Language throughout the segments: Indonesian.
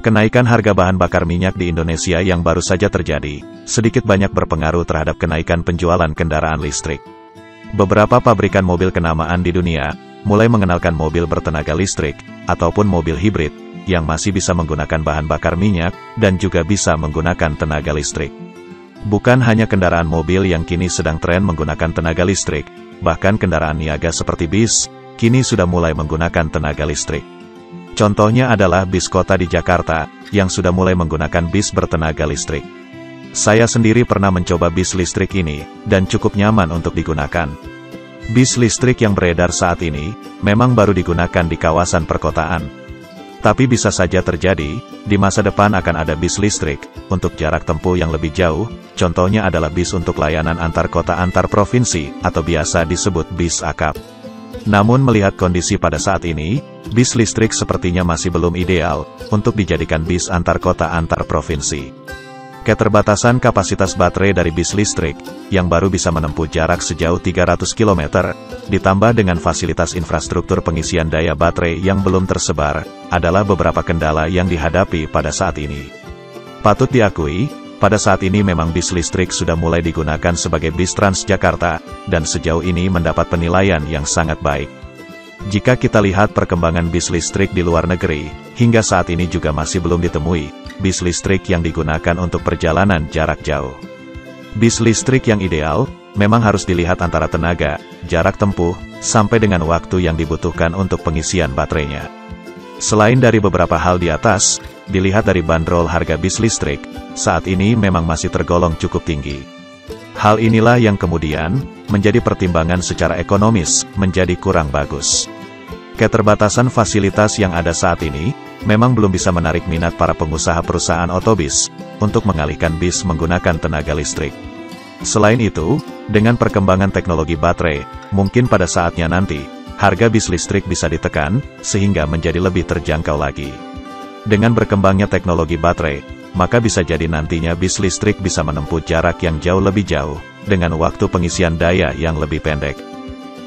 Kenaikan harga bahan bakar minyak di Indonesia yang baru saja terjadi, sedikit banyak berpengaruh terhadap kenaikan penjualan kendaraan listrik. Beberapa pabrikan mobil kenamaan di dunia, mulai mengenalkan mobil bertenaga listrik, ataupun mobil hibrid, yang masih bisa menggunakan bahan bakar minyak, dan juga bisa menggunakan tenaga listrik. Bukan hanya kendaraan mobil yang kini sedang tren menggunakan tenaga listrik, bahkan kendaraan niaga seperti bis, kini sudah mulai menggunakan tenaga listrik. Contohnya adalah bis kota di Jakarta, yang sudah mulai menggunakan bis bertenaga listrik. Saya sendiri pernah mencoba bis listrik ini, dan cukup nyaman untuk digunakan. Bis listrik yang beredar saat ini, memang baru digunakan di kawasan perkotaan. Tapi bisa saja terjadi, di masa depan akan ada bis listrik, untuk jarak tempuh yang lebih jauh, contohnya adalah bis untuk layanan antar kota antar provinsi, atau biasa disebut bis akap. Namun melihat kondisi pada saat ini, bis listrik sepertinya masih belum ideal, untuk dijadikan bis antar kota antar provinsi. Keterbatasan kapasitas baterai dari bis listrik, yang baru bisa menempuh jarak sejauh 300 km, ditambah dengan fasilitas infrastruktur pengisian daya baterai yang belum tersebar, adalah beberapa kendala yang dihadapi pada saat ini. Patut diakui, pada saat ini memang bis listrik sudah mulai digunakan sebagai bis Transjakarta, dan sejauh ini mendapat penilaian yang sangat baik. Jika kita lihat perkembangan bis listrik di luar negeri, hingga saat ini juga masih belum ditemui bis listrik yang digunakan untuk perjalanan jarak jauh. Bis listrik yang ideal, memang harus dilihat antara tenaga, jarak tempuh, sampai dengan waktu yang dibutuhkan untuk pengisian baterainya. Selain dari beberapa hal di atas, dilihat dari bandrol harga bis listrik, saat ini memang masih tergolong cukup tinggi. Hal inilah yang kemudian menjadi pertimbangan secara ekonomis menjadi kurang bagus. Keterbatasan fasilitas yang ada saat ini, memang belum bisa menarik minat para pengusaha perusahaan otobis, untuk mengalihkan bis menggunakan tenaga listrik. Selain itu, dengan perkembangan teknologi baterai, mungkin pada saatnya nanti, harga bis listrik bisa ditekan, sehingga menjadi lebih terjangkau lagi. Dengan berkembangnya teknologi baterai, maka bisa jadi nantinya bis listrik bisa menempuh jarak yang jauh lebih jauh, dengan waktu pengisian daya yang lebih pendek.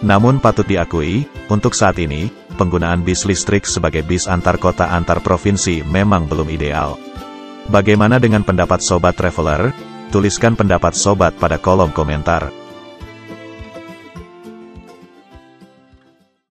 Namun patut diakui, untuk saat ini, penggunaan bis listrik sebagai bis antar kota antar provinsi memang belum ideal. Bagaimana dengan pendapat Sobat Traveler? Tuliskan pendapat Sobat pada kolom komentar.